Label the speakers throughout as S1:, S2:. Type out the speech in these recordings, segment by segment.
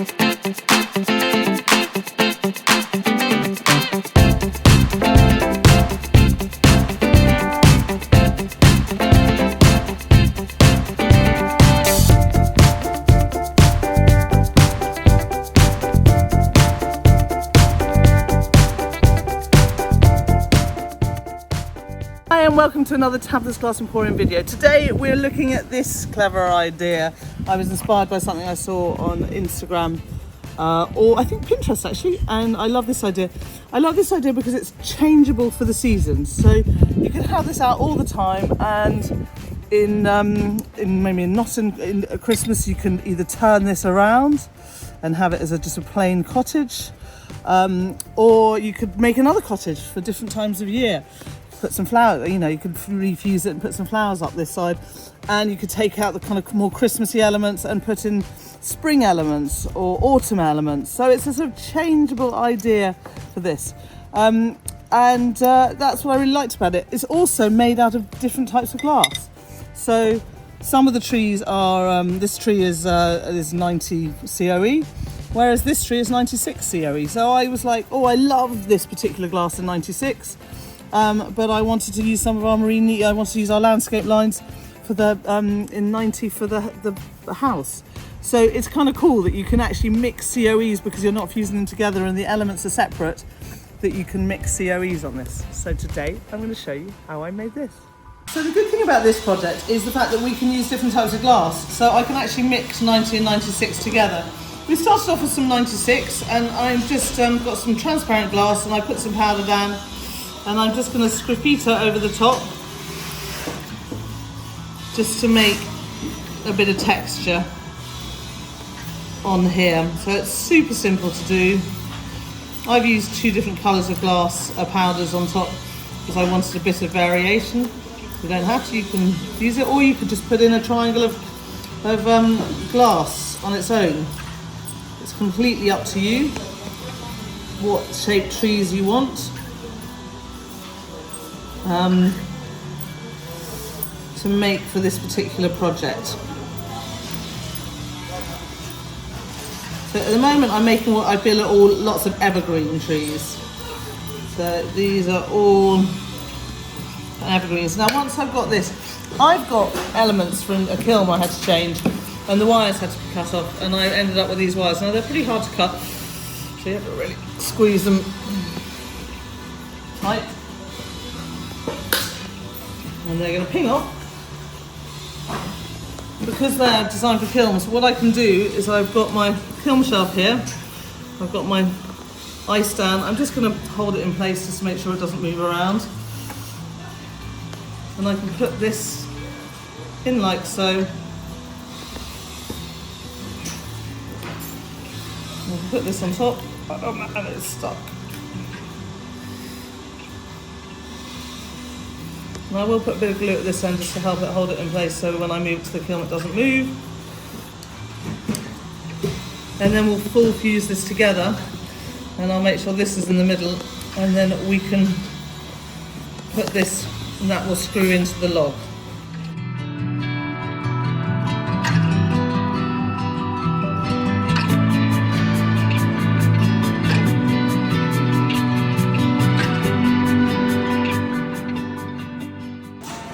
S1: Hi and welcome to another Tabitha's Glass Emporium video. Today we're looking at this clever idea. I was inspired by something I saw on Instagram, or I think Pinterest actually, and I love this idea. I love this idea because it's changeable for the seasons. So you can have this out all the time, and in Christmas you can either turn this around and have it as just a plain cottage, or you could make another cottage for different times of year. Put some flowers, you could refuse it and put some flowers up this side, and you could take out the kind of more Christmassy elements and put in spring elements or autumn elements. So it's a sort of changeable idea for this, and that's what I really liked about it. It's also made out of different types of glass. So some of the trees are, this tree is 90 COE, whereas this tree is 96 COE. So I was like, oh, I love this particular glass in 96. But I wanted to use some of our murrine. I wanted to use our landscape lines for the in 90 for the house. So it's kind of cool that you can actually mix COEs because you're not fusing them together and the elements are separate. That you can mix COEs on this. So today I'm going to show you how I made this. So the good thing about this project is the fact that we can use different types of glass. So I can actually mix 90 and 96 together. We started off with some 96, and I've just got some transparent glass, and I put some powder down. And I'm just going to scripita over the top just to make a bit of texture on here. So it's super simple to do. I've used two different colours of glass powders on top because I wanted a bit of variation. You don't have to, you can use it, or you could just put in a triangle of glass on its own. It's completely up to you what shaped trees you want. To make for this particular project. So at the moment I'm making what I feel are all lots of evergreen trees. So these are all evergreens. Now once I've got this, I've got elements from a kiln I had to change, and the wires had to be cut off, and I ended up with these wires. Now they're pretty hard to cut, so you have to really squeeze them tight. And they're going to ping off because they're designed for kilns. What I can do is I've got my kiln shelf here, I've got my ice stand. I'm just going to hold it in place just to make sure it doesn't move around, and I can put this in like so. I can put this on top, and it's stuck. And I will put a bit of glue at this end just to help it hold it in place, so when I move it to the kiln it doesn't move. And then we'll full fuse this together, and I'll make sure this is in the middle, and then we can put this, and that will screw into the log.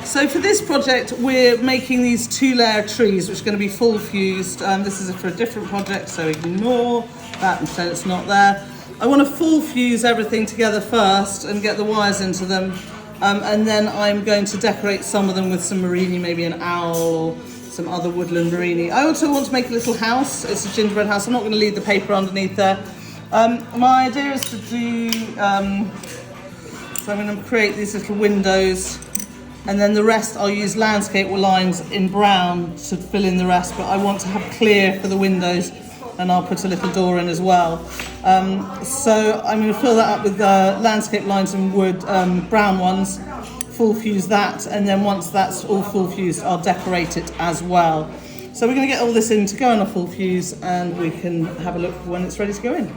S1: So for this project, we're making these 2-layer trees, which are going to be full fused. This is for a different project, so ignore that and pretend it's not there. I want to full fuse everything together first and get the wires into them. And then I'm going to decorate some of them with some murrine, maybe an owl or some other woodland murrine. I also want to make a little house. It's a gingerbread house. I'm not going to leave the paper underneath there. My idea is to do, so I'm going to create these little windows, and then the rest I'll use landscape lines in brown to fill in the rest, but I want to have clear for the windows, and I'll put a little door in as well. So I'm going to fill that up with landscape lines and wood, brown ones, full fuse that, and then once that's all full fused, I'll decorate it as well. So we're going to get all this in to go in a full fuse, and we can have a look when it's ready to go in.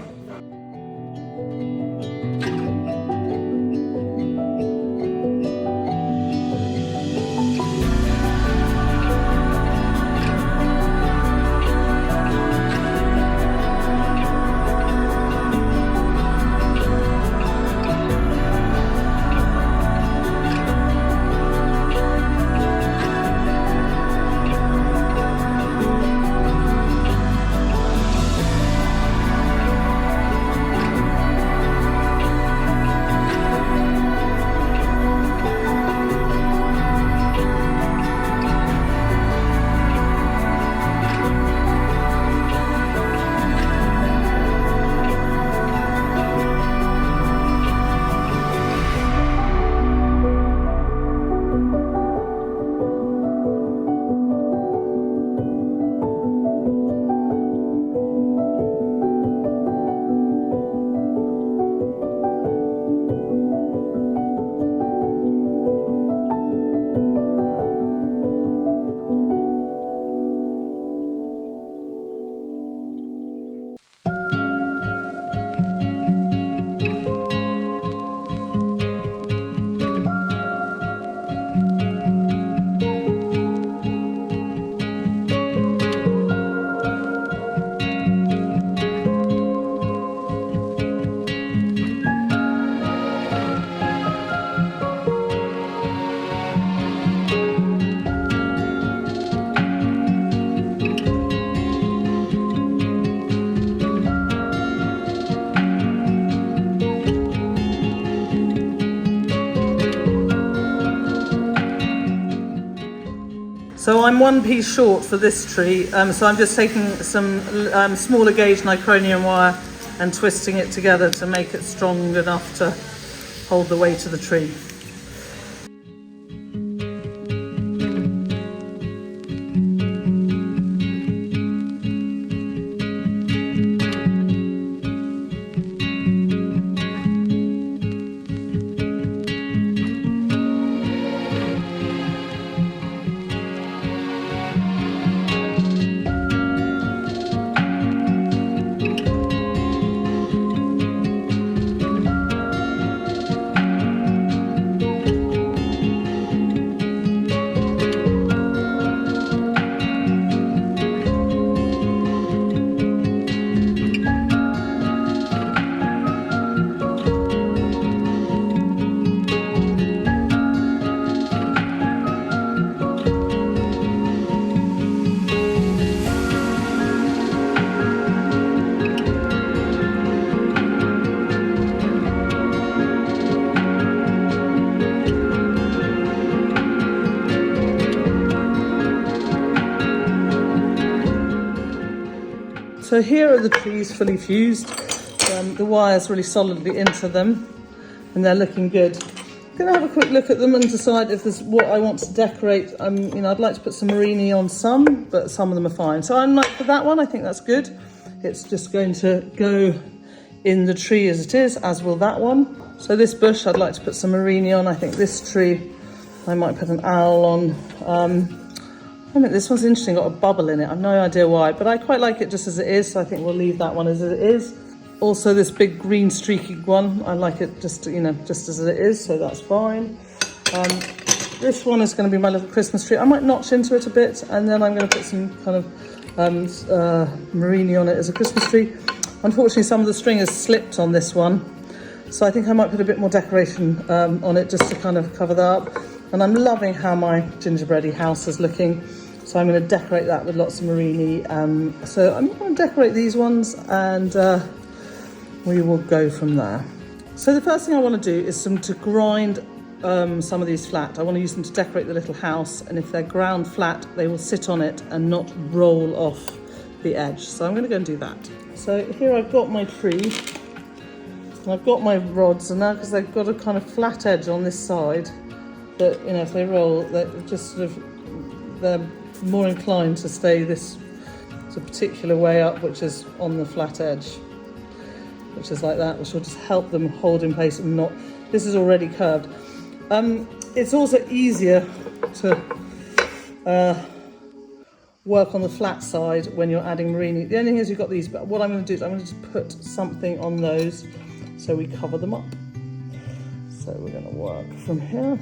S1: So I'm one piece short for this tree, so I'm just taking some smaller gauge nicronium wire and twisting it together to make it strong enough to hold the weight of the tree. So here are the trees fully fused. The wire's really solidly into them and they're looking good. I'm going to have a quick look at them and decide if there's what I want to decorate. I'd like to put some murrine on some, but some of them are fine. So I'm like for that one, I think that's good. It's just going to go in the tree as it is, as will that one. So this bush, I'd like to put some murrine on. I think this tree, I might put an owl on. I think this one's interesting, got a bubble in it. I've no idea why, but I quite like it just as it is, so I think we'll leave that one as it is. Also this big green streaky one, I like it just as it is, so that's fine. This one is going to be my little Christmas tree. I might notch into it a bit, and then I'm going to put some kind of murrine on it as a Christmas tree. Unfortunately, some of the string has slipped on this one, so I think I might put a bit more decoration on it just to kind of cover that up. And I'm loving how my gingerbready house is looking. So I'm going to decorate that with lots of murrine. So I'm going to decorate these ones and we will go from there. So the first thing I want to do is to grind some of these flat. I want to use them to decorate the little house. And if they're ground flat, they will sit on it and not roll off the edge. So I'm going to go and do that. So here I've got my tree. And I've got my rods. And now because they've got a kind of flat edge on this side, that if they roll, they're just they're more inclined to stay this particular way up, which is on the flat edge, which is like that, which will just help them hold in place and not. This is already curved. It's also easier to work on the flat side when you're adding murrine. The only thing is you've got these, but what I'm going to do is I'm going to just put something on those so we cover them up. So we're going to work from here.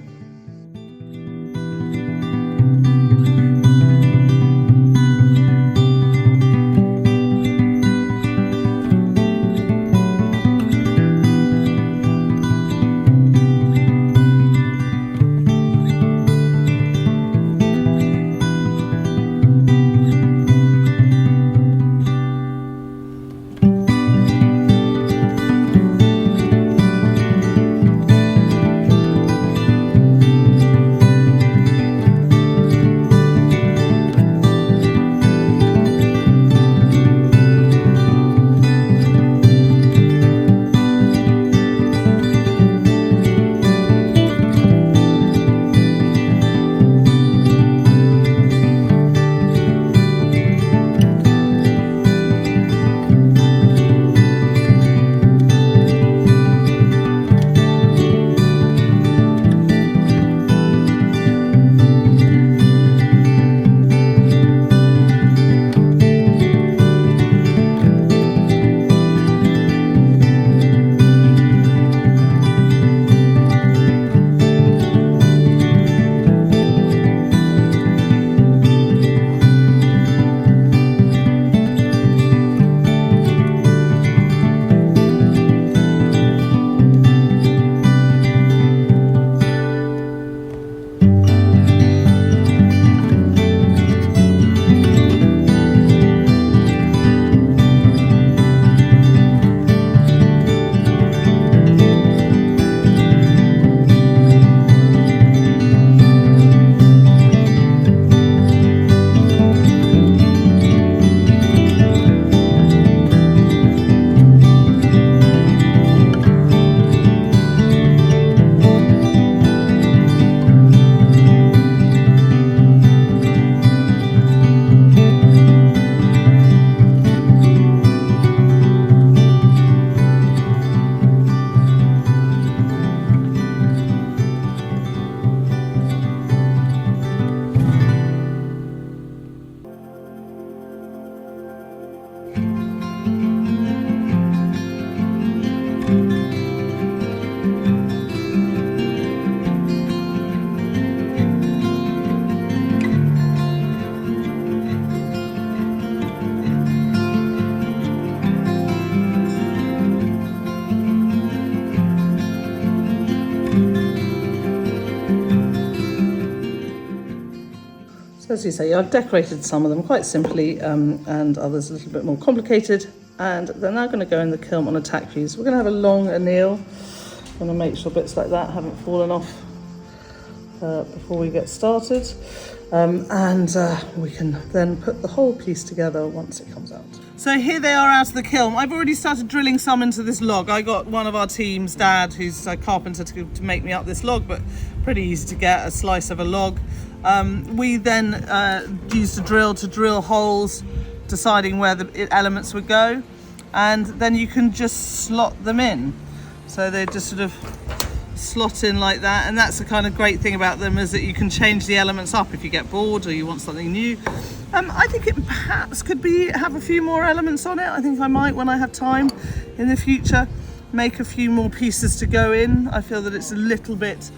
S1: So as you say, I've decorated some of them quite simply and others a little bit more complicated. And they're now going to go in the kiln on a tack fuse. We're going to have a long anneal. I'm going to make sure bits like that haven't fallen off before we get started. We can then put the whole piece together once it comes out. So here they are out of the kiln. I've already started drilling some into this log. I got one of our team's dad, who's a carpenter, to make me up this log, but pretty easy to get, a slice of a log. We then used a drill to drill holes, deciding where the elements would go, and then you can just slot them in. So they just sort of slot in like that, and that's the kind of great thing about them, is that you can change the elements up if you get bored or you want something new. I think it perhaps could have a few more elements on it. I think I might, when I have time in the future, make a few more pieces to go in. I feel that it's a little bit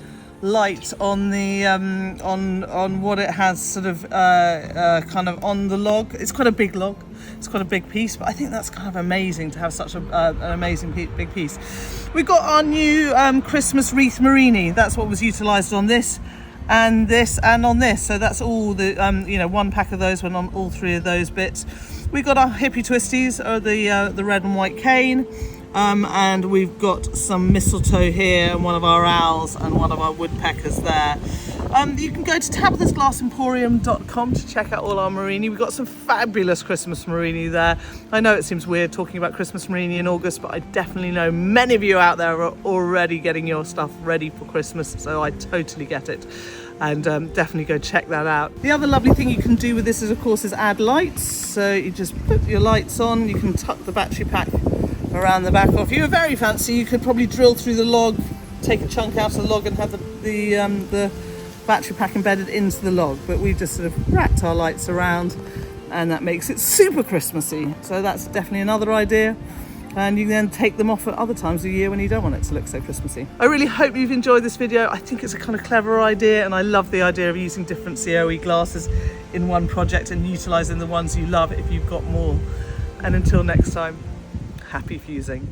S1: light on the on what it has sort of kind of on the log. It's quite a big log, it's quite a big piece, but I think that's kind of amazing to have such an amazing big piece. We've got our new Christmas wreath murrine. That's what was utilised on this and on this. So that's all the one pack of those went on all three of those bits. We've got our hippie twisties, or the red and white cane. And we've got some mistletoe here, and one of our owls and one of our woodpeckers there. You can go to tabithasglassemporium.com to check out all our murrine. We've got some fabulous Christmas murrine there. I know it seems weird talking about Christmas murrine in August, but I definitely know many of you out there are already getting your stuff ready for Christmas, so I totally get it. And definitely go check that out. The other lovely thing you can do with this is, of course, add lights. So you just put your lights on. You can tuck the battery pack around the back. Or if you were very fancy, you could probably drill through the log, take a chunk out of the log and have the battery pack embedded into the log. But we've just sort of wrapped our lights around, and that makes it super Christmassy. So that's definitely another idea. And you can then take them off at other times of the year when you don't want it to look so Christmassy. I really hope you've enjoyed this video. I think it's a kind of clever idea, and I love the idea of using different COE glasses in one project and utilising the ones you love if you've got more. And until next time, happy fusing.